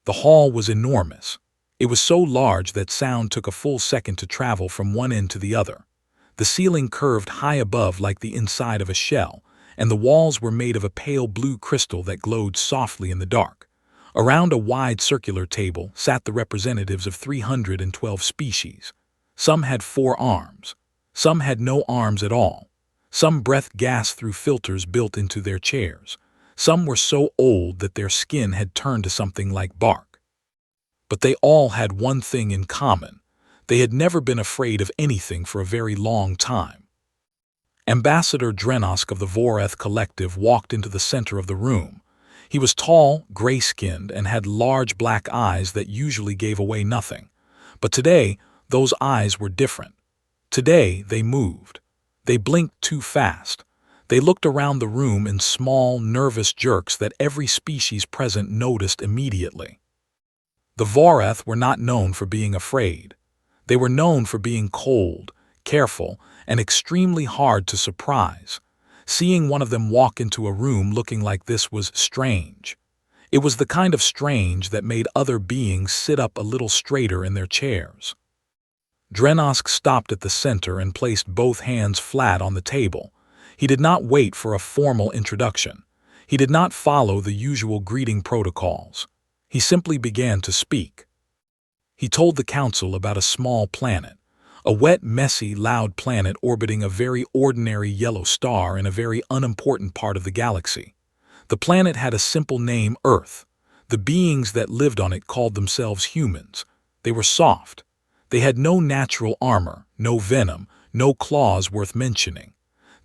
The hall was enormous. It was so large that sound took a full second to travel from one end to the other. The ceiling curved high above like the inside of a shell, and the walls were made of a pale blue crystal that glowed softly in the dark. Around a wide circular table sat the representatives of 312 species. Some had 4 arms. Some had no arms at all. Some breathed gas through filters built into their chairs. Some were so old that their skin had turned to something like bark. But they all had one thing in common. They had never been afraid of anything for a very long time. Ambassador Drenosk of the Voreth Collective walked into the center of the room. He was tall, gray-skinned, and had large black eyes that usually gave away nothing. But today, those eyes were different. Today, they moved. They blinked too fast. They looked around the room in small, nervous jerks that every species present noticed immediately. The Voreth were not known for being afraid. They were known for being cold, careful, and extremely hard to surprise. Seeing one of them walk into a room looking like this was strange. It was the kind of strange that made other beings sit up a little straighter in their chairs. Drenosk stopped at the center and placed both hands flat on the table. He did not wait for a formal introduction. He did not follow the usual greeting protocols. He simply began to speak. He told the council about a small planet, a wet, messy, loud planet orbiting a very ordinary yellow star in a very unimportant part of the galaxy. The planet had a simple name, Earth. The beings that lived on it called themselves humans. They were soft. They had no natural armor, no venom, no claws worth mentioning.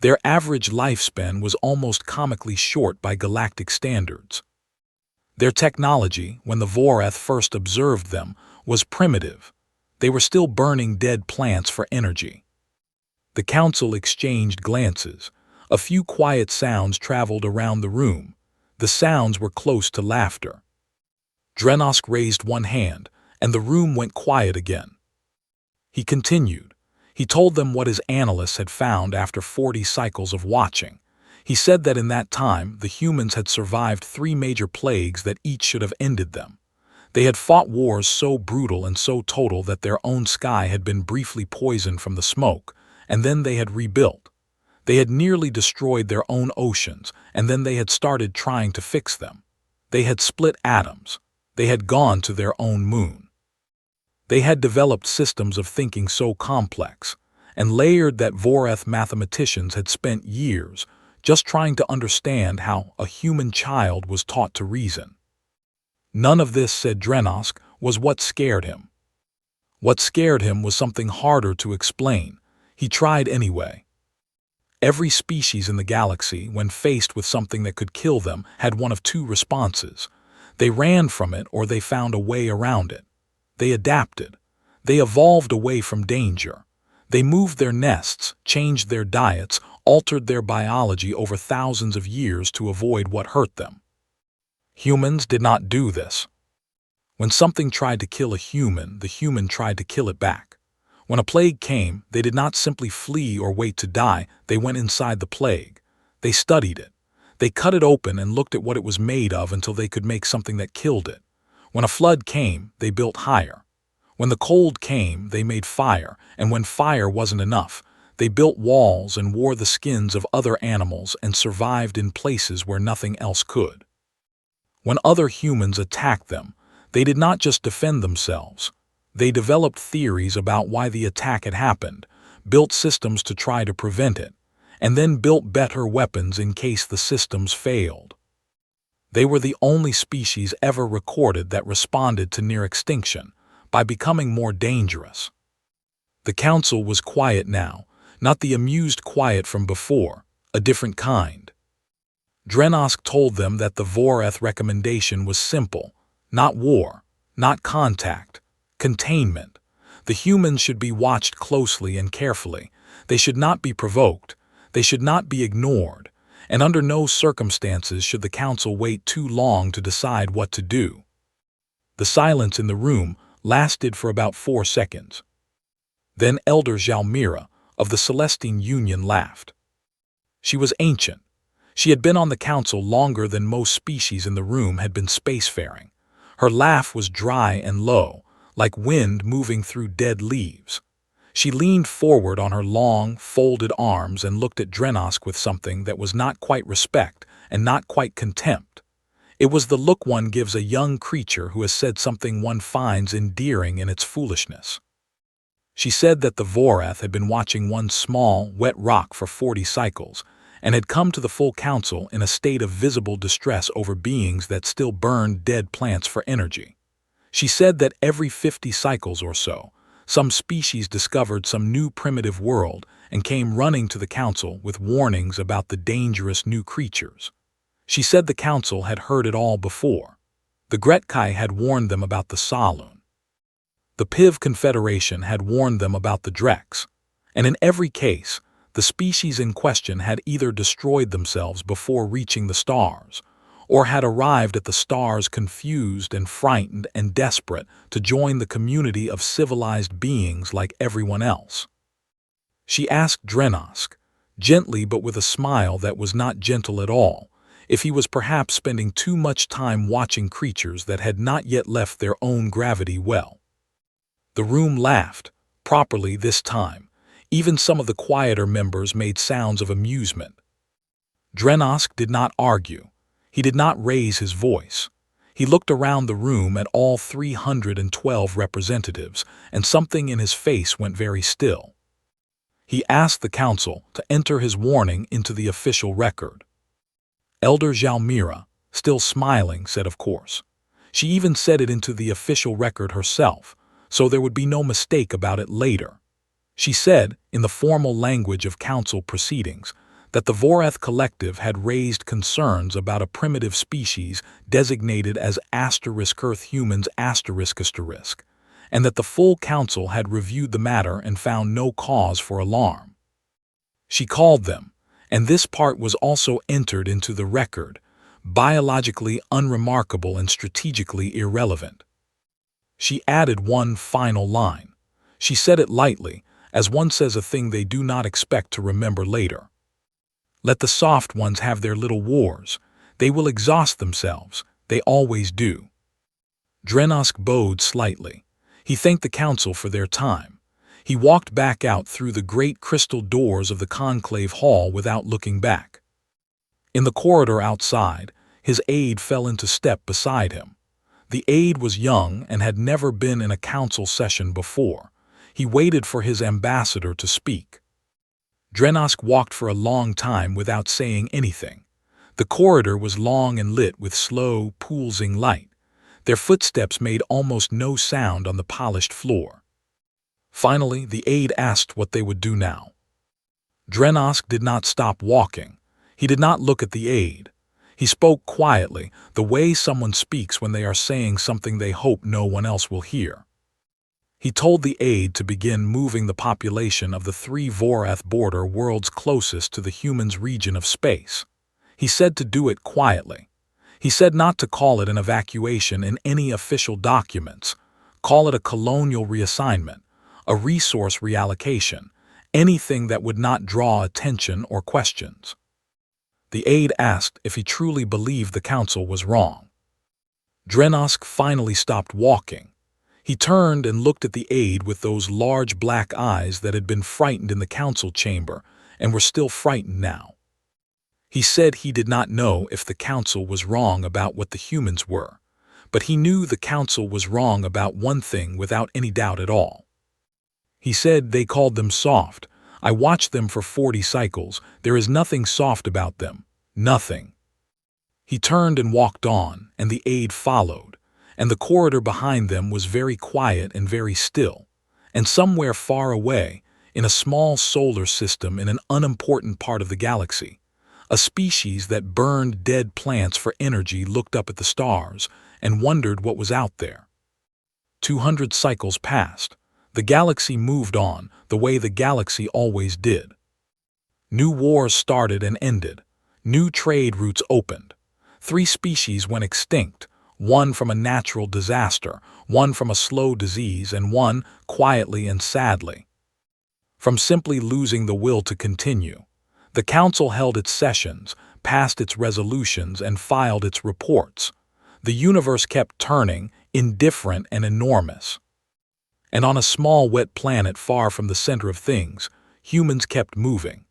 Their average lifespan was almost comically short by galactic standards. Their technology, when the Voreth first observed them, was primitive. They were still burning dead plants for energy. The council exchanged glances. A few quiet sounds traveled around the room. The sounds were close to laughter. Drenosk raised one hand, and the room went quiet again. He continued. He told them what his analysts had found after 40 cycles of watching. He said that in that time, the humans had survived 3 major plagues that each should have ended them. They had fought wars so brutal and so total that their own sky had been briefly poisoned from the smoke, and then they had rebuilt. They had nearly destroyed their own oceans, and then they had started trying to fix them. They had split atoms. They had gone to their own moon. They had developed systems of thinking so complex and layered that Voreth mathematicians had spent years just trying to understand how a human child was taught to reason. None of this, said Drenosk, was what scared him. What scared him was something harder to explain. He tried anyway. Every species in the galaxy, when faced with something that could kill them, had one of 2 responses. They ran from it or they found a way around it. They adapted. They evolved away from danger. They moved their nests, changed their diets, altered their biology over thousands of years to avoid what hurt them. Humans did not do this. When something tried to kill a human, the human tried to kill it back. When a plague came, they did not simply flee or wait to die, they went inside the plague. They studied it. They cut it open and looked at what it was made of until they could make something that killed it. When a flood came, they built higher. When the cold came, they made fire, and when fire wasn't enough, they built walls and wore the skins of other animals and survived in places where nothing else could. When other humans attacked them, they did not just defend themselves. They developed theories about why the attack had happened, built systems to try to prevent it, and then built better weapons in case the systems failed. They were the only species ever recorded that responded to near extinction by becoming more dangerous. The council was quiet now, not the amused quiet from before, a different kind. Drenosk told them that the Voreth recommendation was simple: not war, not contact, containment. The humans should be watched closely and carefully. They should not be provoked. They should not be ignored. And under no circumstances should the council wait too long to decide what to do. The silence in the room lasted for about 4 seconds. Then Elder Jalmira of the Celestine Union laughed. She was ancient. She had been on the council longer than most species in the room had been spacefaring. Her laugh was dry and low, like wind moving through dead leaves. She leaned forward on her long, folded arms and looked at Drenosk with something that was not quite respect and not quite contempt. It was the look one gives a young creature who has said something one finds endearing in its foolishness. She said that the Vorath had been watching one small, wet rock for 40 cycles, and had come to the full council in a state of visible distress over beings that still burned dead plants for energy. She said that every 50 cycles or so, some species discovered some new primitive world and came running to the council with warnings about the dangerous new creatures. She said the council had heard it all before. The Gretkai had warned them about the Saloon. The Piv Confederation had warned them about the Drex, and in every case, the species in question had either destroyed themselves before reaching the stars, or had arrived at the stars confused and frightened and desperate to join the community of civilized beings like everyone else. She asked Drenosk, gently but with a smile that was not gentle at all, if he was perhaps spending too much time watching creatures that had not yet left their own gravity well. The room laughed, properly this time. Even some of the quieter members made sounds of amusement. Drenosk did not argue. He did not raise his voice. He looked around the room at all 312 representatives, and something in his face went very still. He asked the council to enter his warning into the official record. Elder Jalmira, still smiling, said of course. She even said it into the official record herself, so there would be no mistake about it later. She said, in the formal language of council proceedings, that the Vorath Collective had raised concerns about a primitive species designated as *Earth humans*, and that the full council had reviewed the matter and found no cause for alarm. She called them, and this part was also entered into the record, biologically unremarkable and strategically irrelevant. She added one final line. She said it lightly, as one says a thing they do not expect to remember later. Let the soft ones have their little wars. They will exhaust themselves. They always do. Drenosk bowed slightly. He thanked the council for their time. He walked back out through the great crystal doors of the conclave hall without looking back. In the corridor outside, his aide fell into step beside him. The aide was young and had never been in a council session before. He waited for his ambassador to speak. Drenosk walked for a long time without saying anything. The corridor was long and lit with slow, pulsing light. Their footsteps made almost no sound on the polished floor. Finally, the aide asked what they would do now. Drenosk did not stop walking. He did not look at the aide. He spoke quietly, the way someone speaks when they are saying something they hope no one else will hear. He told the aide to begin moving the population of the 3 Vorath border worlds closest to the humans' region of space. He said to do it quietly. He said not to call it an evacuation in any official documents. Call it a colonial reassignment, a resource reallocation, anything that would not draw attention or questions. The aide asked if he truly believed the council was wrong. Drenosk finally stopped walking. He turned and looked at the aide with those large black eyes that had been frightened in the council chamber and were still frightened now. He said he did not know if the council was wrong about what the humans were, but he knew the council was wrong about one thing without any doubt at all. He said they called them soft. I watched them for 40 cycles. There is nothing soft about them. Nothing. He turned and walked on, and the aide followed, and the corridor behind them was very quiet and very still, and somewhere far away, in a small solar system in an unimportant part of the galaxy, a species that burned dead plants for energy looked up at the stars and wondered what was out there. 200 cycles passed. The galaxy moved on the way the galaxy always did. New wars started and ended. New trade routes opened. 3 species went extinct, one from a natural disaster, one from a slow disease, and one, quietly and sadly, from simply losing the will to continue. The council held its sessions, passed its resolutions, and filed its reports. The universe kept turning, indifferent and enormous. And on a small wet planet far from the center of things, humans kept moving.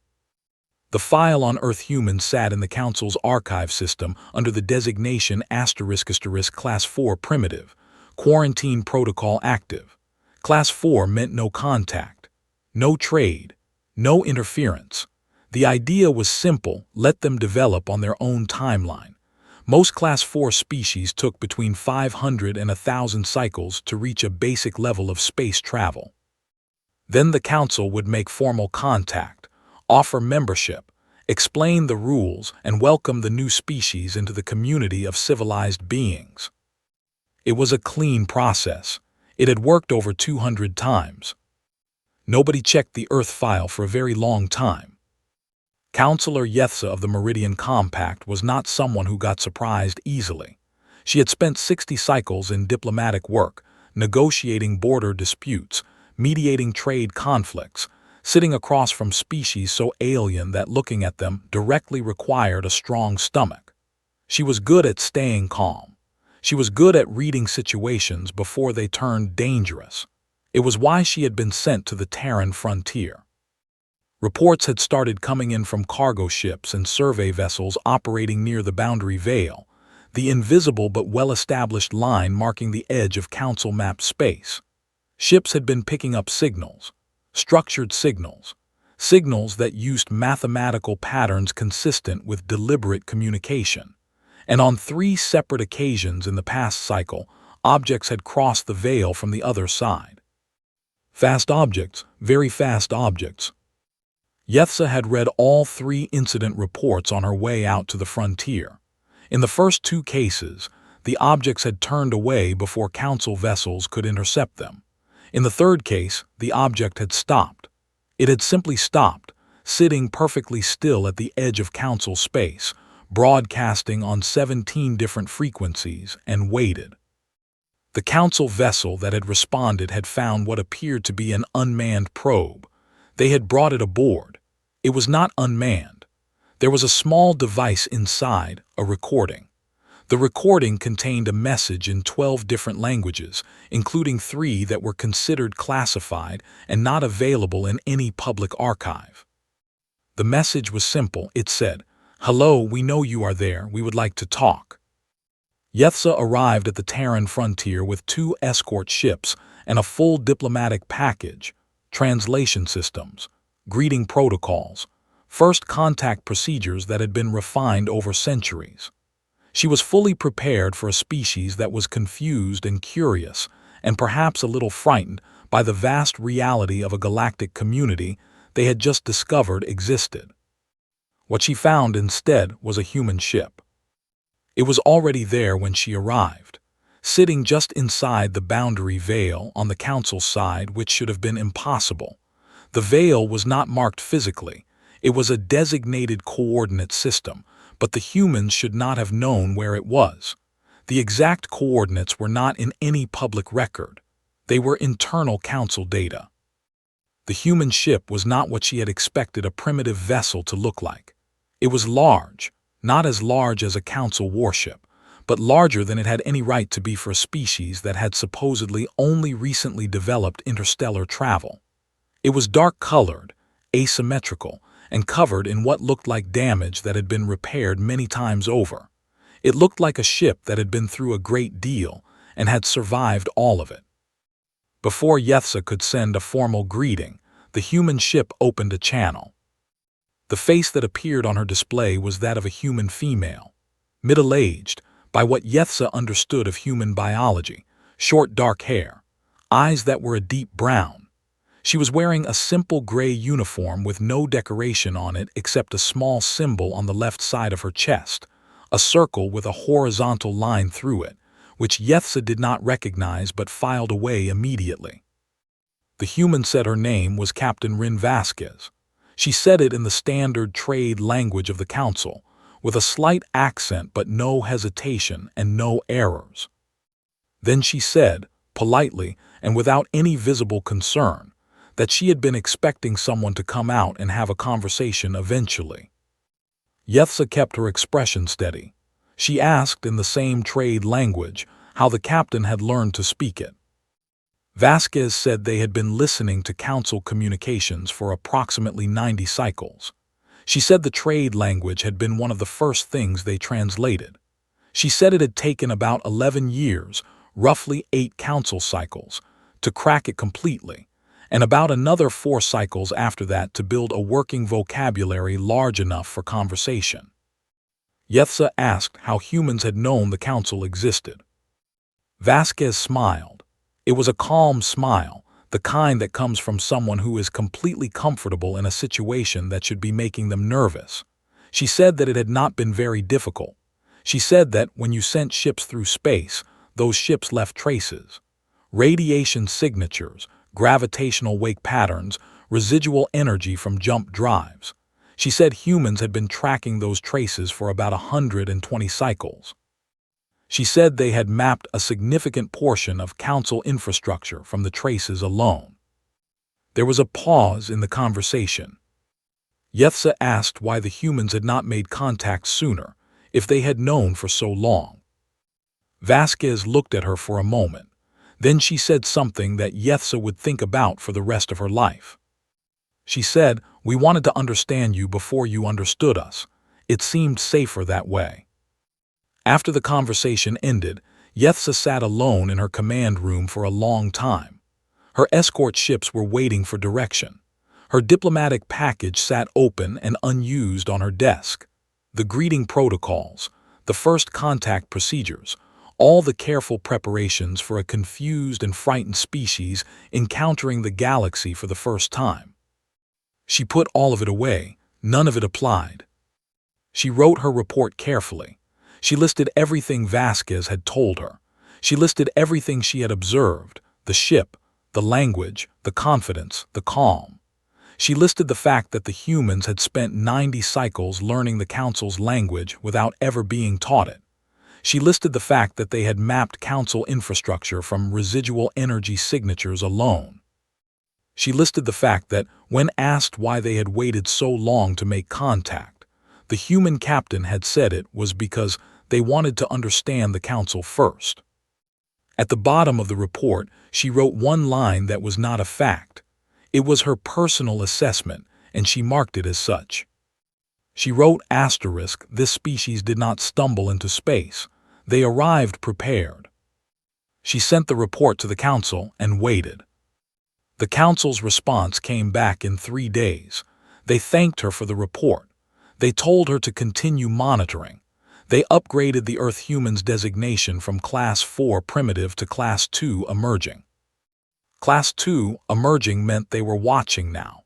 The file on Earth humans sat in the Council's archive system under the designation *** Class 4 Primitive, Quarantine Protocol Active. Class 4 meant no contact, no trade, no interference. The idea was simple: let them develop on their own timeline. Most Class 4 species took between 500 and 1,000 cycles to reach a basic level of space travel. Then the Council would make formal contact, offer membership, explain the rules, and welcome the new species into the community of civilized beings. It was a clean process. It had worked over 200 times. Nobody checked the Earth file for a very long time. Counselor Yethza of the Meridian Compact was not someone who got surprised easily. She had spent 60 cycles in diplomatic work, negotiating border disputes, mediating trade conflicts, sitting across from species so alien that looking at them directly required a strong stomach. She was good at staying calm. She was good at reading situations before they turned dangerous. It was why she had been sent to the Terran frontier. Reports had started coming in from cargo ships and survey vessels operating near the Boundary Veil, the invisible but well-established line marking the edge of Council map space. Ships had been picking up signals, structured signals, signals that used mathematical patterns consistent with deliberate communication. And on 3 separate occasions in the past cycle, objects had crossed the veil from the other side. Fast objects, very fast objects. Yethza had read all 3 incident reports on her way out to the frontier. In the first 2 cases, the objects had turned away before Council vessels could intercept them. In the 3rd case, the object had stopped. It had simply stopped, sitting perfectly still at the edge of Council space, broadcasting on 17 different frequencies, and waited. The Council vessel that had responded had found what appeared to be an unmanned probe. They had brought it aboard. It was not unmanned. There was a small device inside, a recording. The recording contained a message in 12 different languages, including 3 that were considered classified and not available in any public archive. The message was simple. It said, "Hello, we know you are there. We would like to talk." Yethza arrived at the Terran frontier with 2 escort ships and a full diplomatic package: translation systems, greeting protocols, first contact procedures that had been refined over centuries. She was fully prepared for a species that was confused and curious, and perhaps a little frightened by the vast reality of a galactic community they had just discovered existed. What she found instead was a human ship. It was already there when she arrived, sitting just inside the Boundary Veil on the Council side, which should have been impossible. The veil was not marked physically. It was a designated coordinate system, but the humans should not have known where it was. The exact coordinates were not in any public record. They were internal Council data. The human ship was not what she had expected a primitive vessel to look like. It was large, not as large as a Council warship, but larger than it had any right to be for a species that had supposedly only recently developed interstellar travel. It was dark-colored, asymmetrical, and covered in what looked like damage that had been repaired many times over. It looked like a ship that had been through a great deal and had survived all of it. Before Yethza could send a formal greeting, the human ship opened a channel. The face that appeared on her display was that of a human female, middle-aged, by what Yethza understood of human biology, short dark hair, eyes that were a deep brown. She was wearing a simple gray uniform with no decoration on it except a small symbol on the left side of her chest, a circle with a horizontal line through it, which Yethza did not recognize but filed away immediately. The human said her name was Captain Rin Vasquez. She said it in the standard trade language of the Council, with a slight accent but no hesitation and no errors. Then she said, politely and without any visible concern, that she had been expecting someone to come out and have a conversation eventually. Yethza kept her expression steady. She asked in the same trade language, how the captain had learned to speak it. Vasquez said they had been listening to council communications for approximately 90 cycles. She said the trade language had been one of the first things they translated. She said it had taken about 11 years, roughly 8 council cycles, to crack it completely, and about another 4 cycles after that to build a working vocabulary large enough for conversation. Yethza asked how humans had known the council existed. Vasquez smiled. It was a calm smile, the kind that comes from someone who is completely comfortable in a situation that should be making them nervous. She said that it had not been very difficult. She said that when you sent ships through space, those ships left traces. Radiation signatures, gravitational wake patterns, residual energy from jump drives. She said humans had been tracking those traces for about 120 cycles. She said they had mapped a significant portion of council infrastructure from the traces alone. There was a pause in the conversation. Yethza asked why the humans had not made contact sooner, if they had known for so long. Vasquez looked at her for a moment. Then she said something that Yethza would think about for the rest of her life. She said, "We wanted to understand you before you understood us. It seemed safer that way." After the conversation ended, Yethza sat alone in her command room for a long time. Her escort ships were waiting for direction. Her diplomatic package sat open and unused on her desk. The greeting protocols, the first contact procedures, all the careful preparations for a confused and frightened species encountering the galaxy for the first time. She put all of it away, none of it applied. She wrote her report carefully. She listed everything Vasquez had told her. She listed everything she had observed, the ship, the language, the confidence, the calm. She listed the fact that the humans had spent 90 cycles learning the Council's language without ever being taught it. She listed the fact that they had mapped Council infrastructure from residual energy signatures alone. She listed the fact that, when asked why they had waited so long to make contact, the human captain had said it was because they wanted to understand the council first. At the bottom of the report, she wrote one line that was not a fact. It was her personal assessment, and she marked it as such. She wrote asterisk, "This species did not stumble into space. They arrived prepared." She sent the report to the council and waited. The council's response came back in 3 days. They thanked her for the report. They told her to continue monitoring. They upgraded the Earth humans designation from Class 4 primitive to Class 2 emerging. Class 2 emerging meant they were watching now.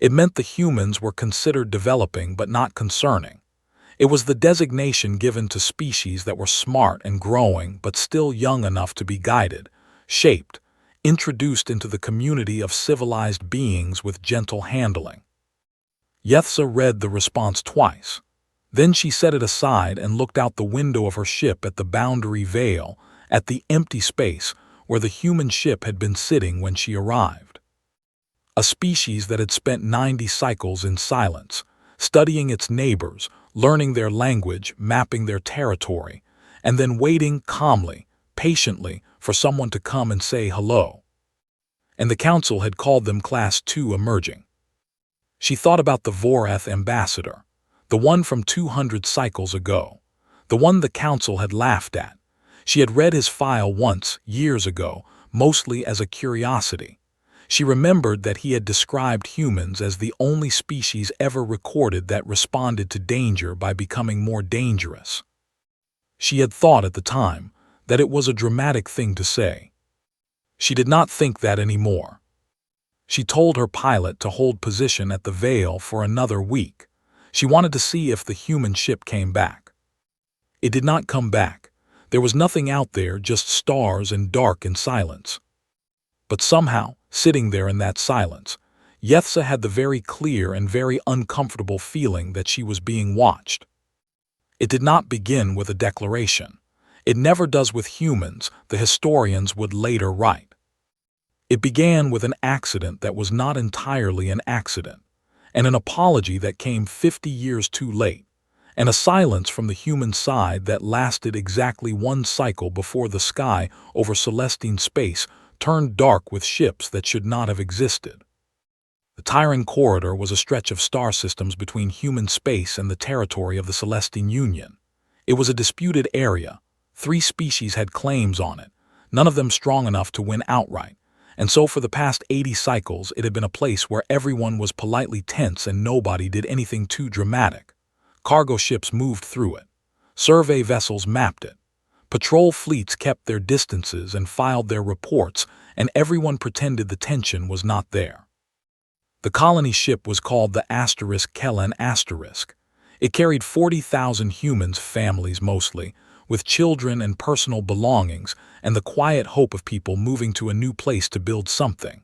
It meant the humans were considered developing but not concerning. It was the designation given to species that were smart and growing but still young enough to be guided, shaped, introduced into the community of civilized beings with gentle handling. Yethza read the response twice. Then she set it aside and looked out the window of her ship at the boundary veil, at the empty space where the human ship had been sitting when she arrived. A species that had spent 90 cycles in silence, studying its neighbors, learning their language, mapping their territory, and then waiting calmly, patiently for someone to come and say hello. And the council had called them Class 2 emerging. She thought about the Vorath ambassador, the one from 200 cycles ago, the one the council had laughed at. She had read his file once, years ago, mostly as a curiosity. She remembered that he had described humans as the only species ever recorded that responded to danger by becoming more dangerous. She had thought at the time that it was a dramatic thing to say. She did not think that anymore. She told her pilot to hold position at the Veil for another week. She wanted to see if the human ship came back. It did not come back. There was nothing out there, just stars and dark and silence. But somehow, sitting there in that silence, Yethza had the very clear and very uncomfortable feeling that she was being watched. It did not begin with a declaration. It never does with humans, the historians would later write. It began with an accident that was not entirely an accident, and an apology that came 50 years too late, and a silence from the human side that lasted exactly one cycle before the sky over Celestine space turned dark with ships that should not have existed. The Tyran Corridor was a stretch of star systems between human space and the territory of the Celestine Union. It was a disputed area. 3 species had claims on it, none of them strong enough to win outright, and so for the past 80 cycles it had been a place where everyone was politely tense and nobody did anything too dramatic. Cargo ships moved through it. Survey vessels mapped it. Patrol fleets kept their distances and filed their reports, and everyone pretended the tension was not there. The colony ship was called the Kellan *. It carried 40,000 humans, families mostly, with children and personal belongings, and the quiet hope of people moving to a new place to build something.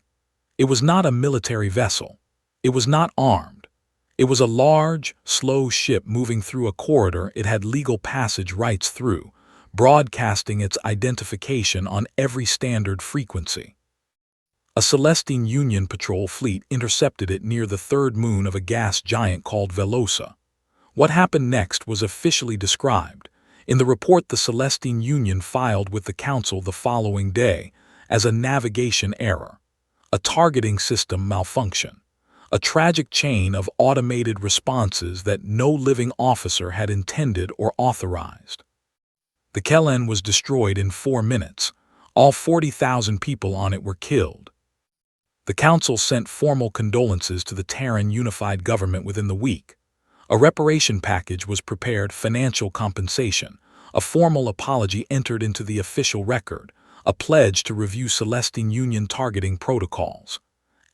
It was not a military vessel. It was not armed. It was a large, slow ship moving through a corridor it had legal passage rights through, broadcasting its identification on every standard frequency. A Celestine Union patrol fleet intercepted it near the third moon of a gas giant called Velosa. What happened next was officially described in the report the Celestine Union filed with the Council the following day as a navigation error, a targeting system malfunction, a tragic chain of automated responses that no living officer had intended or authorized. The Kellan was destroyed in 4 minutes. All 40,000 people on it were killed. The Council sent formal condolences to the Terran Unified Government within the week. A reparation package was prepared, financial compensation, a formal apology entered into the official record, a pledge to review Celestine Union targeting protocols.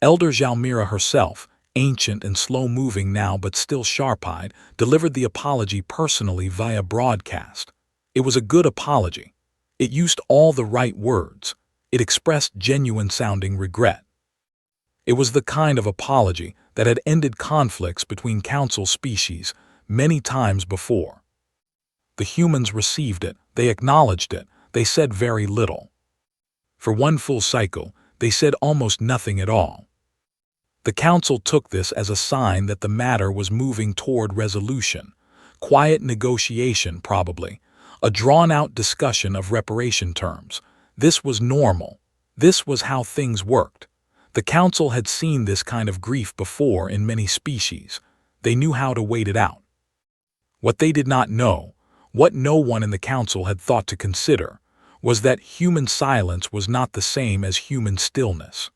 Elder Jalmira herself, ancient and slow-moving now but still sharp-eyed, delivered the apology personally via broadcast. It was a good apology. It used all the right words. It expressed genuine-sounding regret. It was the kind of apology that had ended conflicts between Council species many times before. The humans received it, they acknowledged it, they said very little. For one full cycle, they said almost nothing at all. The Council took this as a sign that the matter was moving toward resolution, quiet negotiation probably, a drawn-out discussion of reparation terms. This was normal. This was how things worked. The Council had seen this kind of grief before in many species. They knew how to wait it out. What they did not know, what no one in the Council had thought to consider, was that human silence was not the same as human stillness.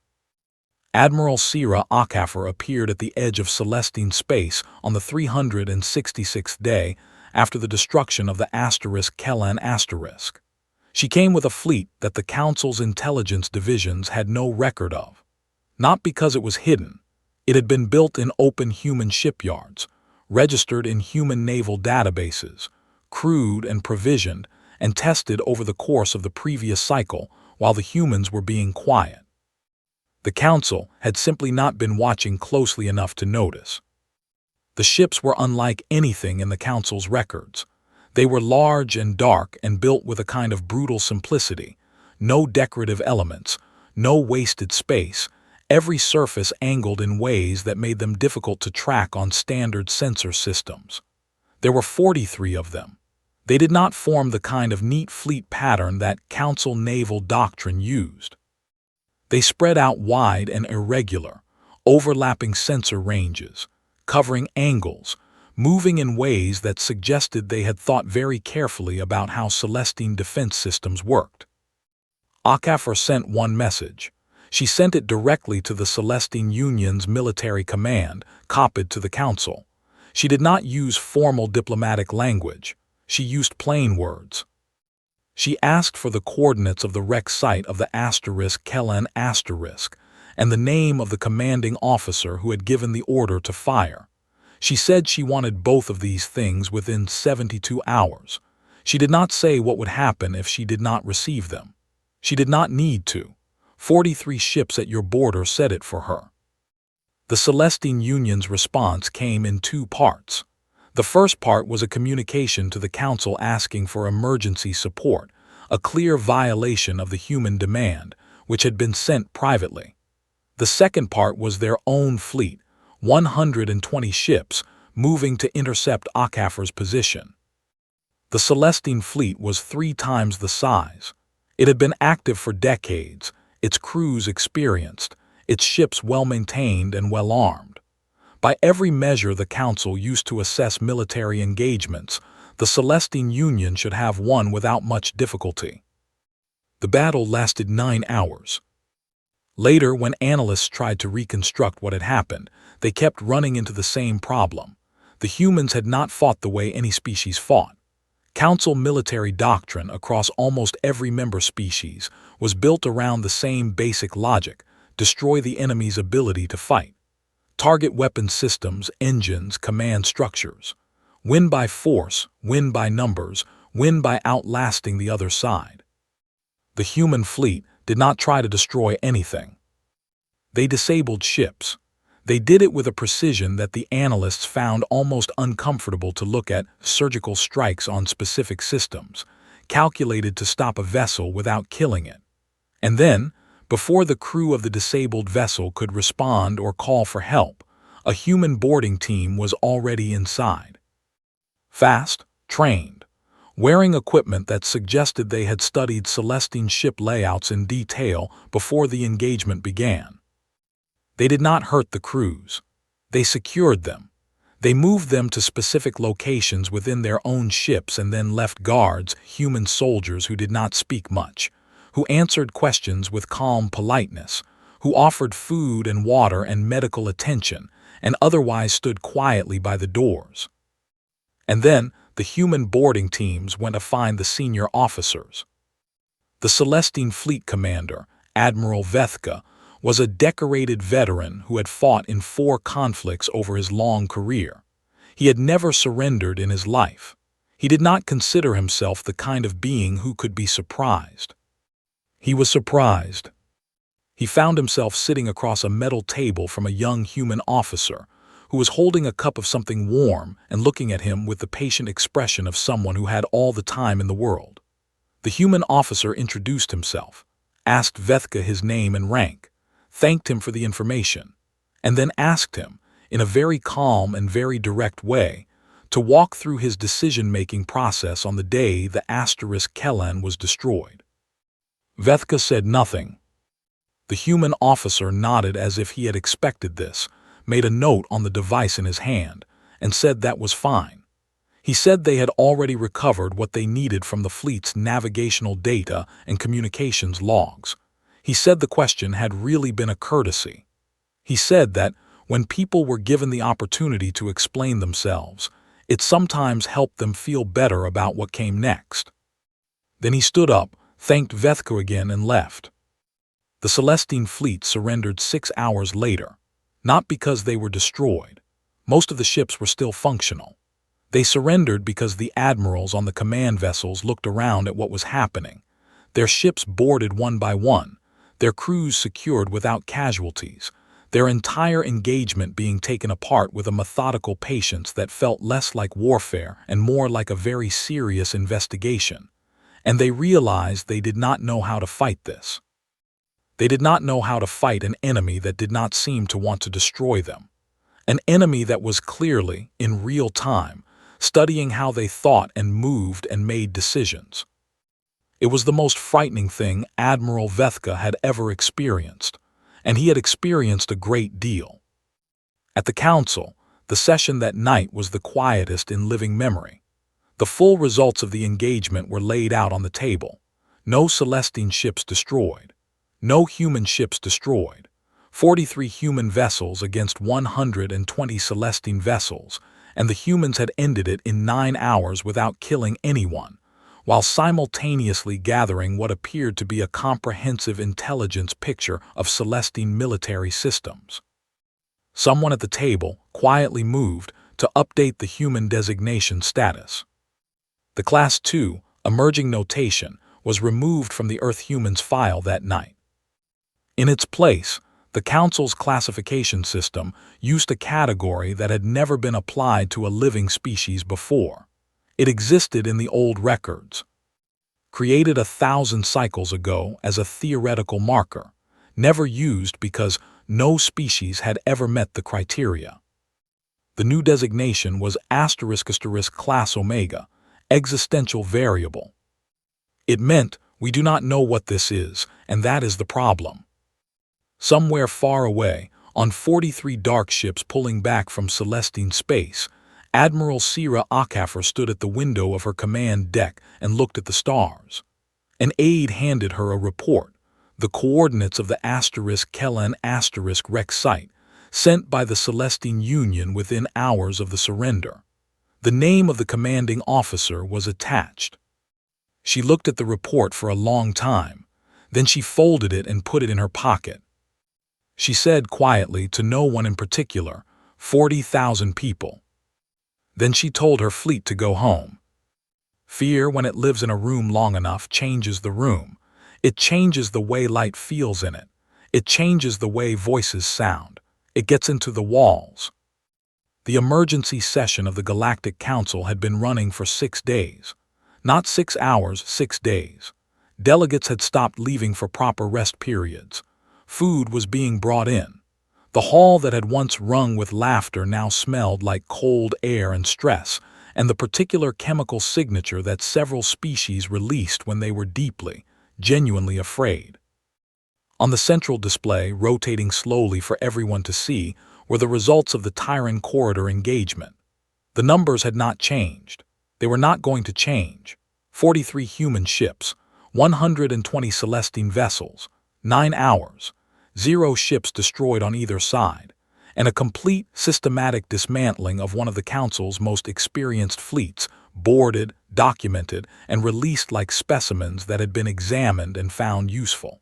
Admiral Sira Akafar appeared at the edge of Celestine space on the 366th day after the destruction of the Kellan *. She came with a fleet that the Council's intelligence divisions had no record of. Not because it was hidden. It had been built in open human shipyards, registered in human naval databases, crewed and provisioned, and tested over the course of the previous cycle while the humans were being quiet. The Council had simply not been watching closely enough to notice. The ships were unlike anything in the Council's records. They were large and dark and built with a kind of brutal simplicity, no decorative elements, no wasted space, every surface angled in ways that made them difficult to track on standard sensor systems. There were 43 of them. They did not form the kind of neat fleet pattern that Council naval doctrine used. They spread out wide and irregular, overlapping sensor ranges, covering angles, moving in ways that suggested they had thought very carefully about how Celestine defense systems worked. Akafar sent one message. She sent it directly to the Celestine Union's military command, copied to the Council. She did not use formal diplomatic language. She used plain words. She asked for the coordinates of the wreck site of the Kellan * and the name of the commanding officer who had given the order to fire. She said she wanted both of these things within 72 hours. She did not say what would happen if she did not receive them. She did not need to. 43 ships at your border said it for her. The Celestine Union's response came in 2 parts. The first part was a communication to the Council asking for emergency support, a clear violation of the human demand, which had been sent privately. The second part was their own fleet, 120 ships, moving to intercept HFY's position. The Celestine fleet was 3 times the size. It had been active for decades, its crews experienced, its ships well-maintained and well-armed. By every measure the Council used to assess military engagements, the Celestine Union should have won without much difficulty. The battle lasted 9 hours. Later, when analysts tried to reconstruct what had happened, they kept running into the same problem. The humans had not fought the way any species fought. Council military doctrine across almost every member species was built around the same basic logic: destroy the enemy's ability to fight. Target weapon systems, engines, command structures. Win by force, win by numbers, win by outlasting the other side. The human fleet did not try to destroy anything. They disabled ships. They did it with a precision that the analysts found almost uncomfortable to look at: surgical strikes on specific systems, calculated to stop a vessel without killing it. And then, before the crew of the disabled vessel could respond or call for help, a human boarding team was already inside. Fast, trained, wearing equipment that suggested they had studied Celestine ship layouts in detail before the engagement began. They did not hurt the crews. They secured them. They moved them to specific locations within their own ships and then left guards, human soldiers who did not speak much, who answered questions with calm politeness, who offered food and water and medical attention, and otherwise stood quietly by the doors. And then the human boarding teams went to find the senior officers. The Celestine fleet commander, Admiral Vethka, was a decorated veteran who had fought in 4 conflicts over his long career. He had never surrendered in his life. He did not consider himself the kind of being who could be surprised. He was surprised. He found himself sitting across a metal table from a young human officer who was holding a cup of something warm and looking at him with the patient expression of someone who had all the time in the world. The human officer introduced himself, asked Vethka his name and rank, thanked him for the information, and then asked him, in a very calm and very direct way, to walk through his decision-making process on the day the asterisk Kellan was destroyed. Vethka said nothing. The human officer nodded as if he had expected this, made a note on the device in his hand, and said that was fine. He said they had already recovered what they needed from the fleet's navigational data and communications logs. He said the question had really been a courtesy. He said that, when people were given the opportunity to explain themselves, it sometimes helped them feel better about what came next. Then he stood up, thanked Vethka again, and left. The Celestine fleet surrendered 6 hours later, not because they were destroyed. Most of the ships were still functional. They surrendered because the admirals on the command vessels looked around at what was happening. Their ships boarded one by one, their crews secured without casualties, their entire engagement being taken apart with a methodical patience that felt less like warfare and more like a very serious investigation. And they realized they did not know how to fight this. They did not know how to fight an enemy that did not seem to want to destroy them. An enemy that was clearly, in real time, studying how they thought and moved and made decisions. It was the most frightening thing Admiral Vethka had ever experienced, and he had experienced a great deal. At the council, the session that night was the quietest in living memory. The full results of the engagement were laid out on the table. No Celestine ships destroyed. No human ships destroyed. 43 human vessels against 120 Celestine vessels, and the humans had ended it in 9 hours without killing anyone, while simultaneously gathering what appeared to be a comprehensive intelligence picture of Celestine military systems. Someone at the table quietly moved to update the human designation status. The Class 2 emerging notation was removed from the Earth humans file that night. In its place, the Council's classification system used a category that had never been applied to a living species before. It existed in the old records, created 1,000 cycles ago as a theoretical marker, never used because no species had ever met the criteria. The new designation was *** Class Omega, Existential Variable. It meant, we do not know what this is, and that is the problem. Somewhere far away, on 43 dark ships pulling back from Celestine space, Admiral Sira Akafer stood at the window of her command deck and looked at the stars. An aide handed her a report, the coordinates of the *Kellen *Rex site, sent by the Celestine Union within hours of the surrender. The name of the commanding officer was attached. She looked at the report for a long time. Then she folded it and put it in her pocket. She said quietly to no one in particular, 40,000 people. Then she told her fleet to go home. Fear, when it lives in a room long enough, changes the room. It changes the way light feels in it. It changes the way voices sound. It gets into the walls. The emergency session of the Galactic Council had been running for 6 days. Not 6 hours, 6 days. Delegates had stopped leaving for proper rest periods. Food was being brought in. The hall that had once rung with laughter now smelled like cold air and stress, and the particular chemical signature that several species released when they were deeply, genuinely afraid. On the central display, rotating slowly for everyone to see, were the results of the Tyran Corridor engagement. The numbers had not changed. They were not going to change. 43 human ships, 120 Celestine vessels, 9 hours, 0 ships destroyed on either side, and a complete, systematic dismantling of one of the Council's most experienced fleets, boarded, documented, and released like specimens that had been examined and found useful.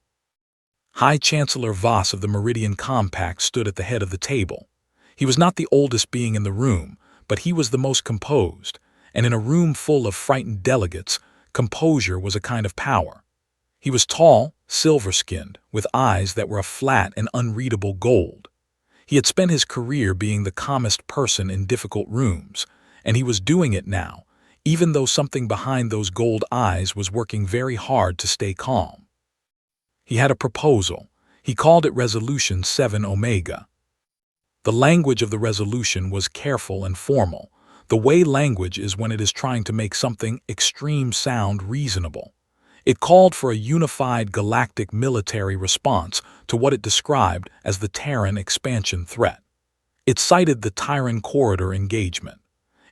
High Chancellor Voss of the Meridian Compact stood at the head of the table. He was not the oldest being in the room, but he was the most composed, and in a room full of frightened delegates, composure was a kind of power. He was tall, silver-skinned, with eyes that were a flat and unreadable gold. He had spent his career being the calmest person in difficult rooms, and he was doing it now, even though something behind those gold eyes was working very hard to stay calm. He had a proposal. He called it Resolution 7 Omega. The language of the resolution was careful and formal, the way language is when it is trying to make something extreme sound reasonable. It called for a unified galactic military response to what it described as the Terran expansion threat. It cited the Tyran Corridor engagement.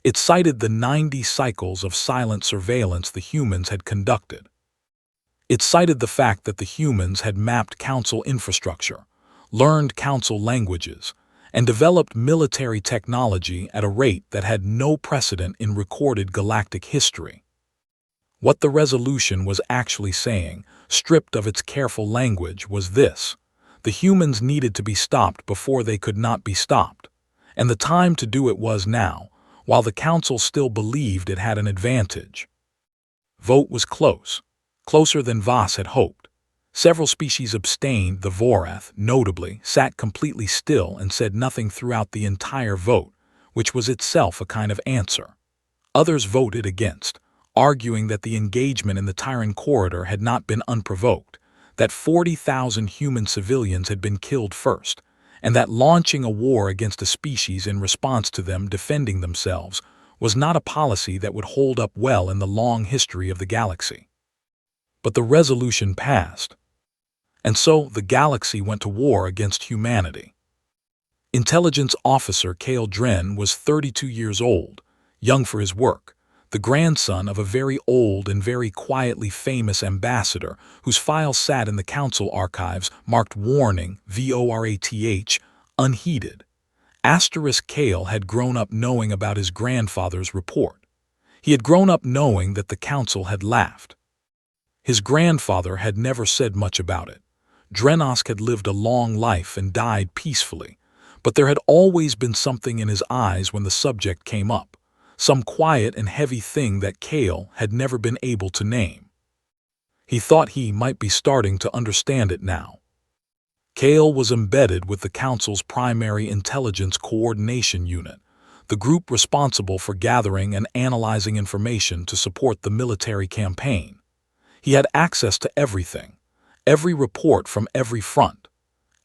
It cited the 90 cycles of silent surveillance the humans had conducted. It cited the fact that the humans had mapped Council infrastructure, learned Council languages, and developed military technology at a rate that had no precedent in recorded galactic history. What the resolution was actually saying, stripped of its careful language, was this: the humans needed to be stopped before they could not be stopped, and the time to do it was now, while the Council still believed it had an advantage. Vote was close, closer than Voss had hoped. Several species abstained. The Vorath, notably, sat completely still and said nothing throughout the entire vote, which was itself a kind of answer. Others voted against, arguing that the engagement in the Tyran Corridor had not been unprovoked, that 40,000 human civilians had been killed first, and that launching a war against a species in response to them defending themselves was not a policy that would hold up well in the long history of the galaxy. But the resolution passed, and so the galaxy went to war against humanity. Intelligence Officer Kale Dren was 32 years old, young for his work, the grandson of a very old and very quietly famous ambassador whose file sat in the Council archives marked Warning, VORATH, unheeded. Kale had grown up knowing about his grandfather's report. He had grown up knowing that the Council had laughed. His grandfather had never said much about it. Drenosk had lived a long life and died peacefully, but there had always been something in his eyes when the subject came up, some quiet and heavy thing that Kale had never been able to name. He thought he might be starting to understand it now. Kale was embedded with the Council's primary intelligence coordination unit, the group responsible for gathering and analyzing information to support the military campaign. He had access to everything, every report from every front,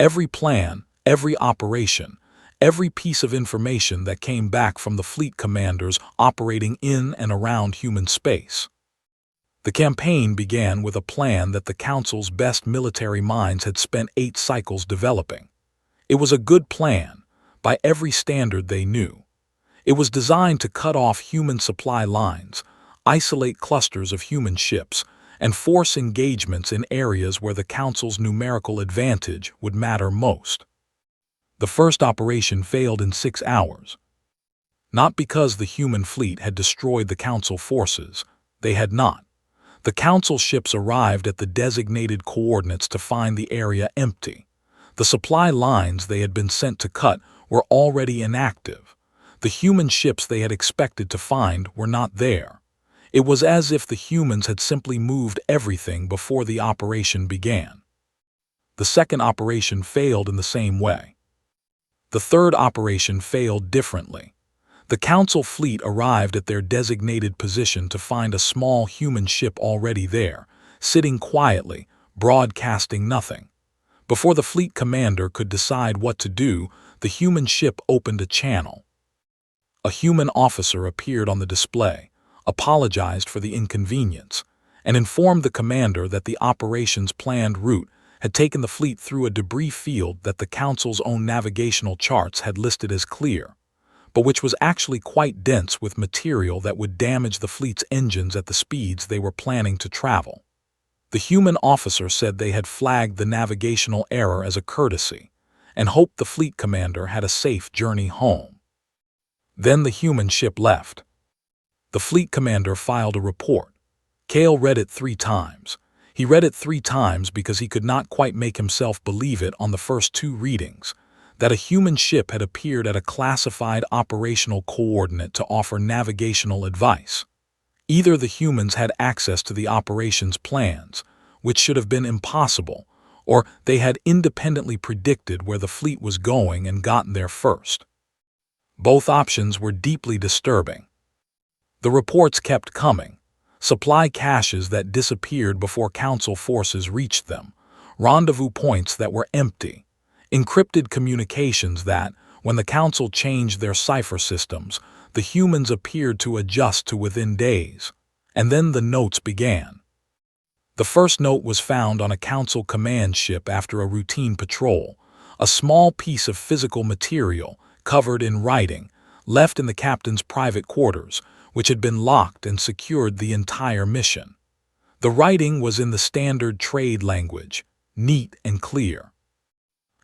every plan, every operation, every piece of information that came back from the fleet commanders operating in and around human space. The campaign began with a plan that the Council's best military minds had spent 8 cycles developing. It was a good plan, by every standard they knew. It was designed to cut off human supply lines, isolate clusters of human ships, and force engagements in areas where the Council's numerical advantage would matter most. The first operation failed in 6 hours. Not because the human fleet had destroyed the Council forces. They had not. The Council ships arrived at the designated coordinates to find the area empty. The supply lines they had been sent to cut were already inactive. The human ships they had expected to find were not there. It was as if the humans had simply moved everything before the operation began. The second operation failed in the same way. The third operation failed differently. The Council fleet arrived at their designated position to find a small human ship already there, sitting quietly, broadcasting nothing. Before the fleet commander could decide what to do, the human ship opened a channel. A human officer appeared on the display, apologized for the inconvenience, and informed the commander that the operation's planned route had taken the fleet through a debris field that the Council's own navigational charts had listed as clear, but which was actually quite dense with material that would damage the fleet's engines at the speeds they were planning to travel. The human officer said they had flagged the navigational error as a courtesy, and hoped the fleet commander had a safe journey home. Then the human ship left. The fleet commander filed a report. Kale read it 3 times. He read it 3 times because he could not quite make himself believe it on the first 2 readings, that a human ship had appeared at a classified operational coordinate to offer navigational advice. Either the humans had access to the operation's plans, which should have been impossible, or they had independently predicted where the fleet was going and gotten there first. Both options were deeply disturbing. The reports kept coming. Supply caches that disappeared before Council forces reached them, rendezvous points that were empty, encrypted communications that, when the Council changed their cipher systems, the humans appeared to adjust to within days. And then the notes began. The first note was found on a Council command ship after a routine patrol, a small piece of physical material, covered in writing, left in the captain's private quarters, which had been locked and secured the entire mission. The writing was in the standard trade language, neat and clear.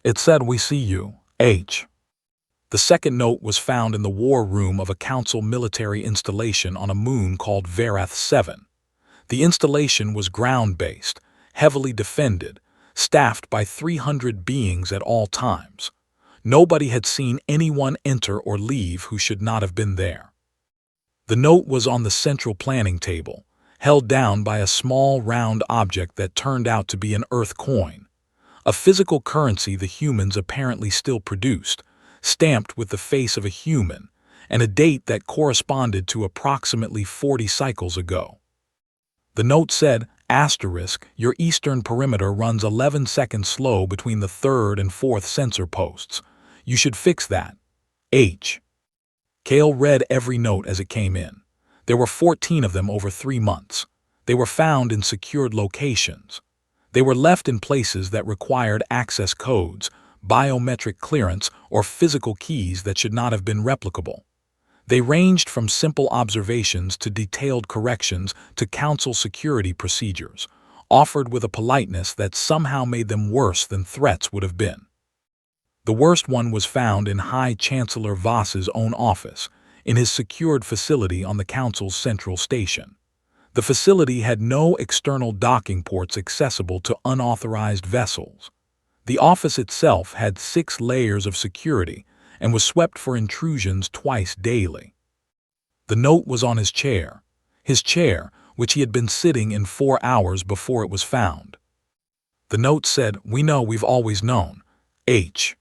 It said, "We see you, H." The second note was found in the war room of a Council military installation on a moon called Verath 7. The installation was ground-based, heavily defended, staffed by 300 beings at all times. Nobody had seen anyone enter or leave who should not have been there. The note was on the central planning table, held down by a small round object that turned out to be an Earth coin, a physical currency the humans apparently still produced, stamped with the face of a human, and a date that corresponded to approximately 40 cycles ago. The note said, *, your eastern perimeter runs 11 seconds slow between the 3rd and 4th sensor posts. You should fix that. H. Kale read every note as it came in. There were 14 of them over 3 months. They were found in secured locations. They were left in places that required access codes, biometric clearance, or physical keys that should not have been replicable. They ranged from simple observations to detailed corrections to Council security procedures, offered with a politeness that somehow made them worse than threats would have been. The worst one was found in High Chancellor Voss's own office, in his secured facility on the Council's central station. The facility had no external docking ports accessible to unauthorized vessels. The office itself had 6 layers of security and was swept for intrusions twice daily. The note was on his chair, which he had been sitting in 4 hours before it was found. The note said, "We know we've always known, H."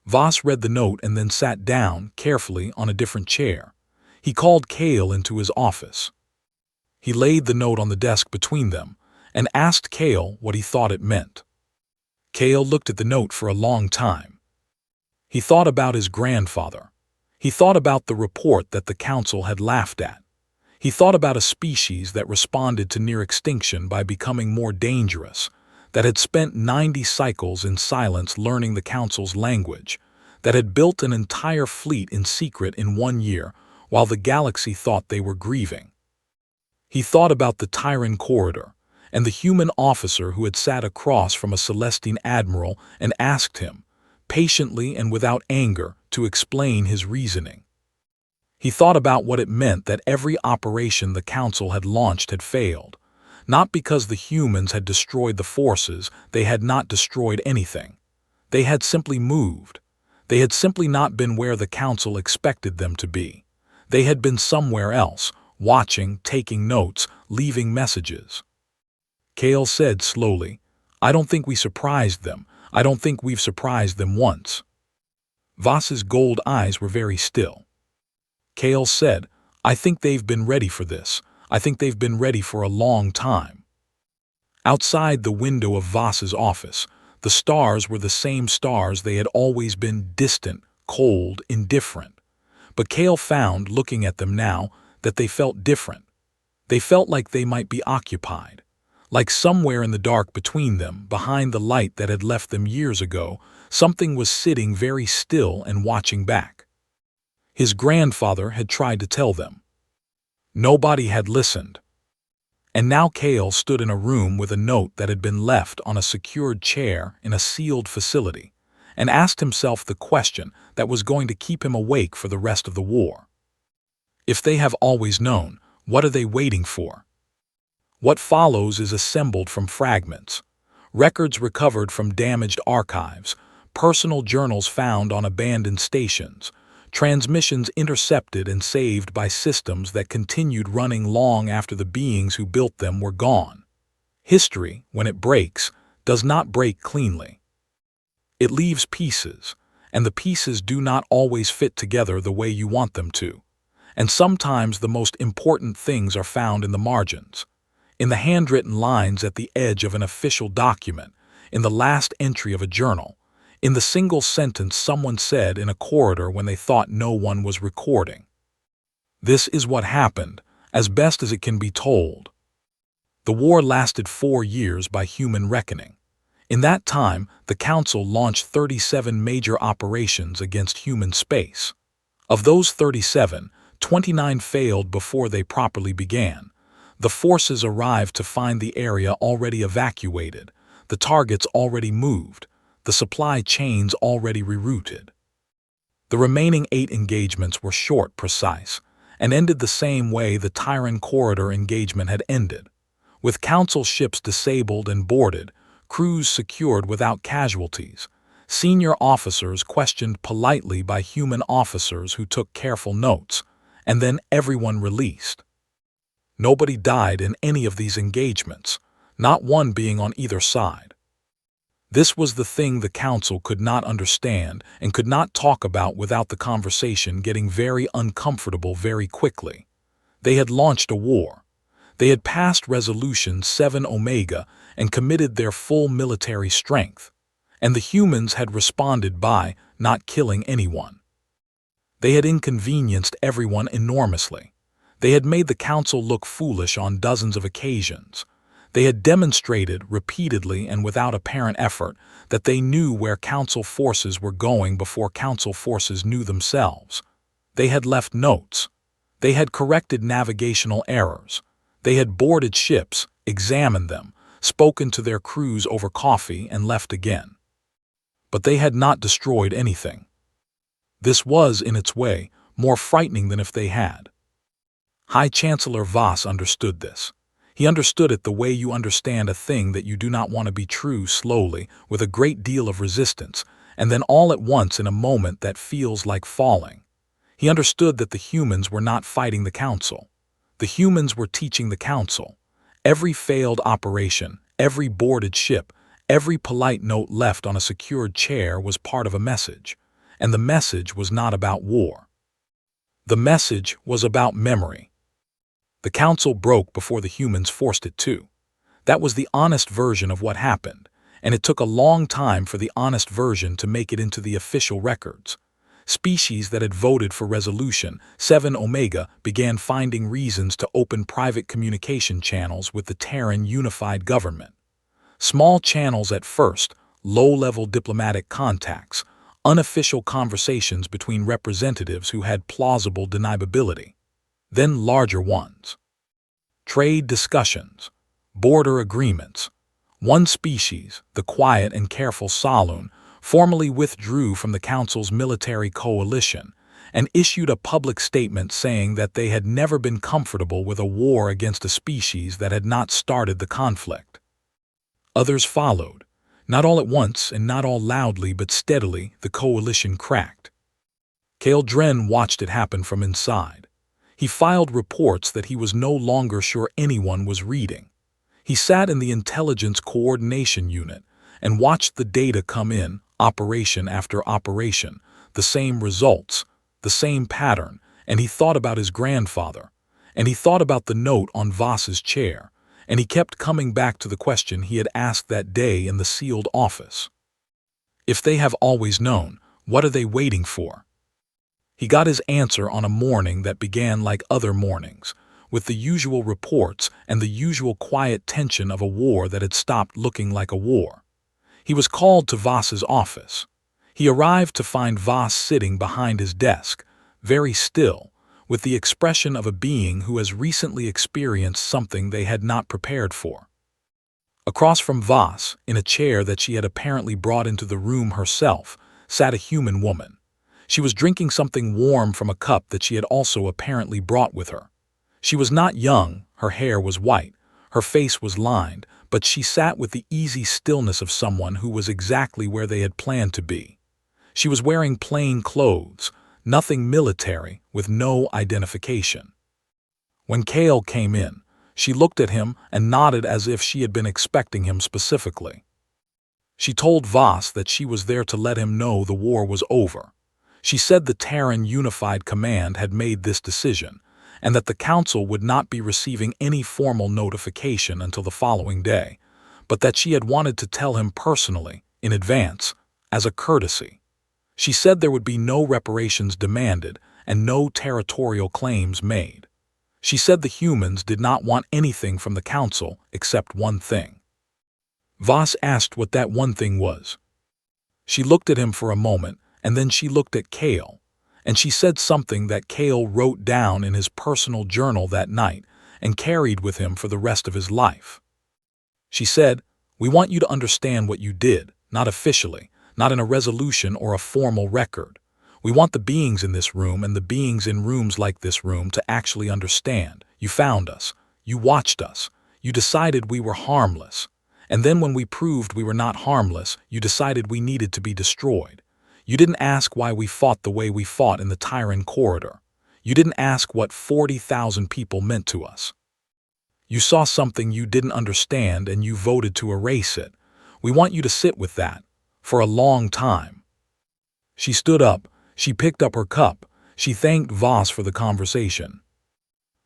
Voss read the note and then sat down, carefully, on a different chair. He called Kale into his office. He laid the note on the desk between them and asked Kale what he thought it meant. Kale looked at the note for a long time. He thought about his grandfather. He thought about the report that the council had laughed at. He thought about a species that responded to near extinction by becoming more dangerous, that had spent 90 cycles in silence learning the council's language, that had built an entire fleet in secret in 1 year while the galaxy thought they were grieving. He thought about the Tyran corridor and the human officer who had sat across from a Celestine admiral and asked him, patiently and without anger, to explain his reasoning. He thought about what it meant that every operation the council had launched had failed, not because the humans had destroyed the forces. They had not destroyed anything. They had simply moved. They had simply not been where the council expected them to be. They had been somewhere else, watching, taking notes, leaving messages. Kale said slowly, "I don't think we surprised them. I don't think we've surprised them once." Voss's gold eyes were very still. Kale said, "I think they've been ready for this. I think they've been ready for a long time." Outside the window of Voss's office, the stars were the same stars they had always been, distant, cold, indifferent. But Kale found, looking at them now, that they felt different. They felt like they might be occupied. Like somewhere in the dark between them, behind the light that had left them years ago, something was sitting very still and watching back. His grandfather had tried to tell them. Nobody had listened. And now Kale stood in a room with a note that had been left on a secured chair in a sealed facility, and asked himself the question that was going to keep him awake for the rest of the war. If they have always known, what are they waiting for? What follows is assembled from fragments, records recovered from damaged archives, personal journals found on abandoned stations, transmissions intercepted and saved by systems that continued running long after the beings who built them were gone. History, when it breaks, does not break cleanly. It leaves pieces, and the pieces do not always fit together the way you want them to. And sometimes the most important things are found in the margins, in the handwritten lines at the edge of an official document, in the last entry of a journal, in the single sentence someone said in a corridor when they thought no one was recording. This is what happened, as best as it can be told. The war lasted 4 years by human reckoning. In that time, the Council launched 37 major operations against human space. Of those 37, 29 failed before they properly began. The forces arrived to find the area already evacuated, the targets already moved, the supply chains already rerouted. The remaining 8 engagements were short, precise, and ended the same way the Tyran corridor engagement had ended, with Council ships disabled and boarded, crews secured without casualties, senior officers questioned politely by human officers who took careful notes, and then everyone released. Nobody died in any of these engagements, not one being on either side. This was the thing the Council could not understand and could not talk about without the conversation getting very uncomfortable very quickly. They had launched a war. They had passed Resolution 7 Omega and committed their full military strength, and the humans had responded by not killing anyone. They had inconvenienced everyone enormously. They had made the Council look foolish on dozens of occasions. They had demonstrated repeatedly and without apparent effort that they knew where Council forces were going before Council forces knew themselves. They had left notes. They had corrected navigational errors. They had boarded ships, examined them, spoken to their crews over coffee, and left again. But they had not destroyed anything. This was, in its way, more frightening than if they had. High Chancellor Voss understood this. He understood it the way you understand a thing that you do not want to be true, slowly, with a great deal of resistance, and then all at once in a moment that feels like falling. He understood that the humans were not fighting the Council. The humans were teaching the Council. Every failed operation, every boarded ship, every polite note left on a secured chair was part of a message, and the message was not about war. The message was about memory. The Council broke before the humans forced it to. That was the honest version of what happened, and it took a long time for the honest version to make it into the official records. Species that had voted for Resolution 7 Omega began finding reasons to open private communication channels with the Terran unified government. Small channels at first, low-level diplomatic contacts, unofficial conversations between representatives who had plausible deniability. Then larger ones. Trade discussions, border agreements. One species, the quiet and careful Saloon, formally withdrew from the Council's military coalition and issued a public statement saying that they had never been comfortable with a war against a species that had not started the conflict. Others followed. Not all at once and not all loudly, but steadily the coalition cracked. Kale Dren watched it happen from inside. He filed reports that he was no longer sure anyone was reading. He sat in the Intelligence Coordination Unit and watched the data come in, operation after operation, the same results, the same pattern, and he thought about his grandfather, and he thought about the note on Voss's chair, and he kept coming back to the question he had asked that day in the sealed office. If they have always known, what are they waiting for? He got his answer on a morning that began like other mornings, with the usual reports and the usual quiet tension of a war that had stopped looking like a war. He was called to Voss's office. He arrived to find Voss sitting behind his desk, very still, with the expression of a being who has recently experienced something they had not prepared for. Across from Voss, in a chair that she had apparently brought into the room herself, sat a human woman. She was drinking something warm from a cup that she had also apparently brought with her. She was not young, her hair was white, her face was lined, but she sat with the easy stillness of someone who was exactly where they had planned to be. She was wearing plain clothes, nothing military, with no identification. When Kale came in, she looked at him and nodded as if she had been expecting him specifically. She told Voss that she was there to let him know the war was over. She said the Terran Unified Command had made this decision, and that the Council would not be receiving any formal notification until the following day, but that she had wanted to tell him personally, in advance, as a courtesy. She said there would be no reparations demanded and no territorial claims made. She said the humans did not want anything from the Council except one thing. Voss asked what that one thing was. She looked at him for a moment, and then she looked at Kale, and she said something that Kale wrote down in his personal journal that night and carried with him for the rest of his life. She said, "We want you to understand what you did, not officially, not in a resolution or a formal record. We want the beings in this room and the beings in rooms like this room to actually understand. You found us. You watched us. You decided we were harmless. And then when we proved we were not harmless, you decided we needed to be destroyed. You didn't ask why we fought the way we fought in the Tyran corridor. You didn't ask what 40,000 people meant to us. You saw something you didn't understand and you voted to erase it. We want you to sit with that. For a long time." She stood up. She picked up her cup. She thanked Voss for the conversation.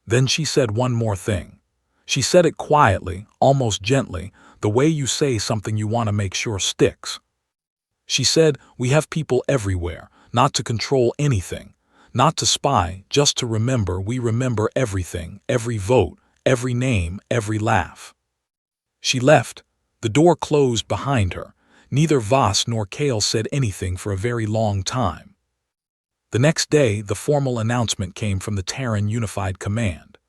Then she said one more thing. She said it quietly, almost gently, the way you say something you want to make sure sticks. She said, "We have people everywhere, not to control anything, not to spy, just to remember. We remember everything, every vote, every name, every laugh." She left. The door closed behind her. Neither Voss nor Kale said anything for a very long time. The next day, the formal announcement came from the Terran Unified Command.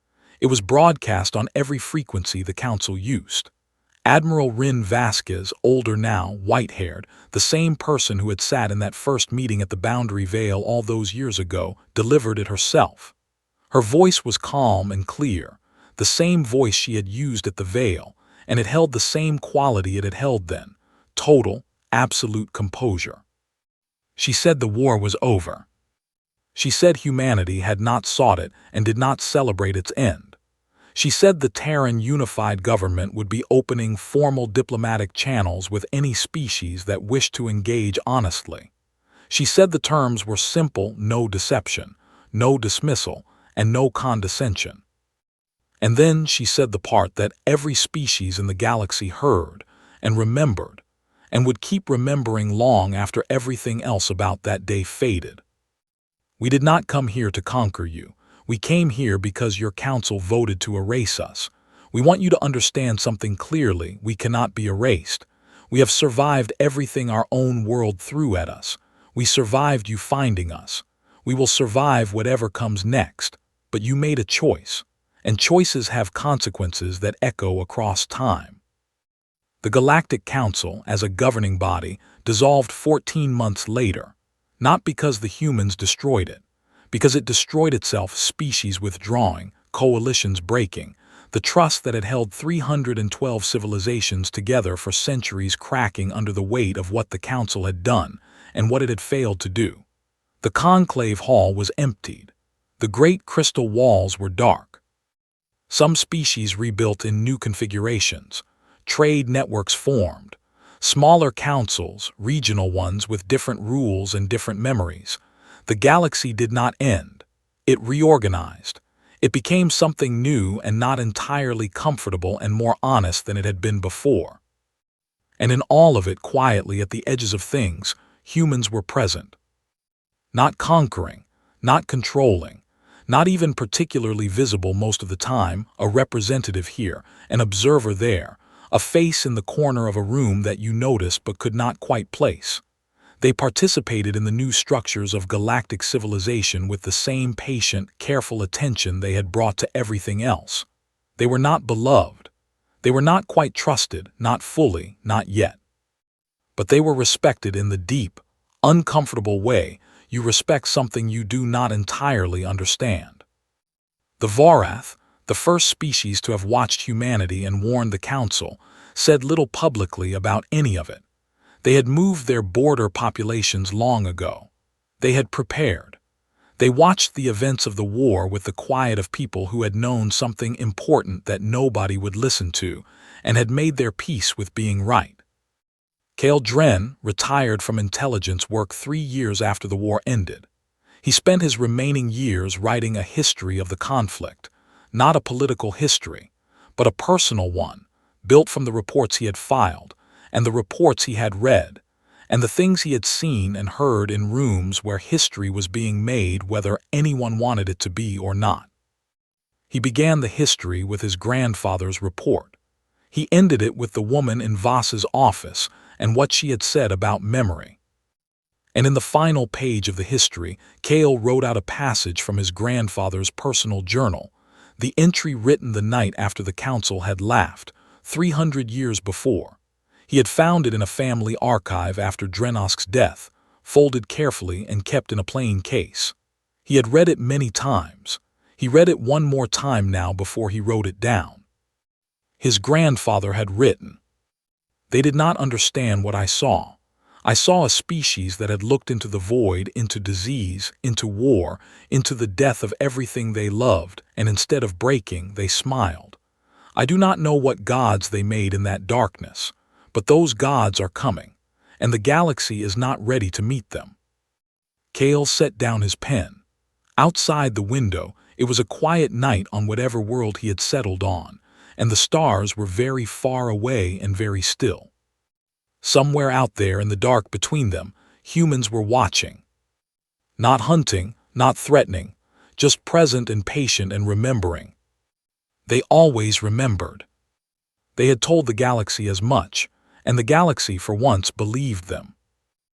It was broadcast on every frequency the Council used. Admiral Rin Vasquez, older now, white-haired, the same person who had sat in that first meeting at the Boundary Vale all those years ago, delivered it herself. Her voice was calm and clear, the same voice she had used at the Vale, and it held the same quality it had held then, total, absolute composure. She said the war was over. She said humanity had not sought it and did not celebrate its end. She said the Terran Unified Government would be opening formal diplomatic channels with any species that wished to engage honestly. She said the terms were simple: no deception, no dismissal, and no condescension. And then she said the part that every species in the galaxy heard and remembered. and would keep remembering long after everything else about that day faded. We did not come here to conquer you. We came here because your council voted to erase us. We want you to understand something clearly: we cannot be erased. We have survived everything our own world threw at us. We survived you finding us. We will survive whatever comes next. But you made a choice, and choices have consequences that echo across time. The Galactic Council, as a governing body, dissolved 14 months later, not because the humans destroyed it, because it destroyed itself, species withdrawing, coalitions breaking, the trust that had held 312 civilizations together for centuries cracking under the weight of what the Council had done and what it had failed to do. The conclave hall was emptied. The great crystal walls were dark. Some species rebuilt in new configurations. Trade networks formed. Smaller councils, regional ones with different rules and different memories. The galaxy did not end. It reorganized. It became something new and not entirely comfortable and more honest than it had been before. And in all of it, quietly at the edges of things, humans were present. Not conquering, not controlling, not even particularly visible most of the time, a representative here, an observer there, a face in the corner of a room that you noticed but could not quite place. They participated in the new structures of galactic civilization with the same patient, careful attention they had brought to everything else. They were not beloved. They were not quite trusted, not fully, not yet. But they were respected in the deep, uncomfortable way you respect something you do not entirely understand. The Vorath, the first species to have watched humanity and warned the Council, said little publicly about any of it. They had moved their border populations long ago. They had prepared. They watched the events of the war with the quiet of people who had known something important that nobody would listen to and had made their peace with being right. Kale Dren retired from intelligence work 3 years after the war ended. He spent his remaining years writing a history of the conflict, not a political history, but a personal one, built from the reports he had filed, and the reports he had read, and the things he had seen and heard in rooms where history was being made whether anyone wanted it to be or not. He began the history with his grandfather's report. He ended it with the woman in Voss's office and what she had said about memory. And in the final page of the history, Kale wrote out a passage from his grandfather's personal journal, the entry written the night after the Council had laughed, 300 years before. He had found it in a family archive after Drenosk's death, folded carefully and kept in a plain case. He had read it many times. He read it one more time now before he wrote it down. His grandfather had written, "They did not understand what I saw. I saw a species that had looked into the void, into disease, into war, into the death of everything they loved, and instead of breaking, they smiled. I do not know what gods they made in that darkness, but those gods are coming, and the galaxy is not ready to meet them." Kale set down his pen. Outside the window, it was a quiet night on whatever world he had settled on, and the stars were very far away and very still. Somewhere out there in the dark between them, humans were watching. Not hunting, not threatening, just present and patient and remembering. They always remembered. They had told the galaxy as much, and the galaxy for once believed them.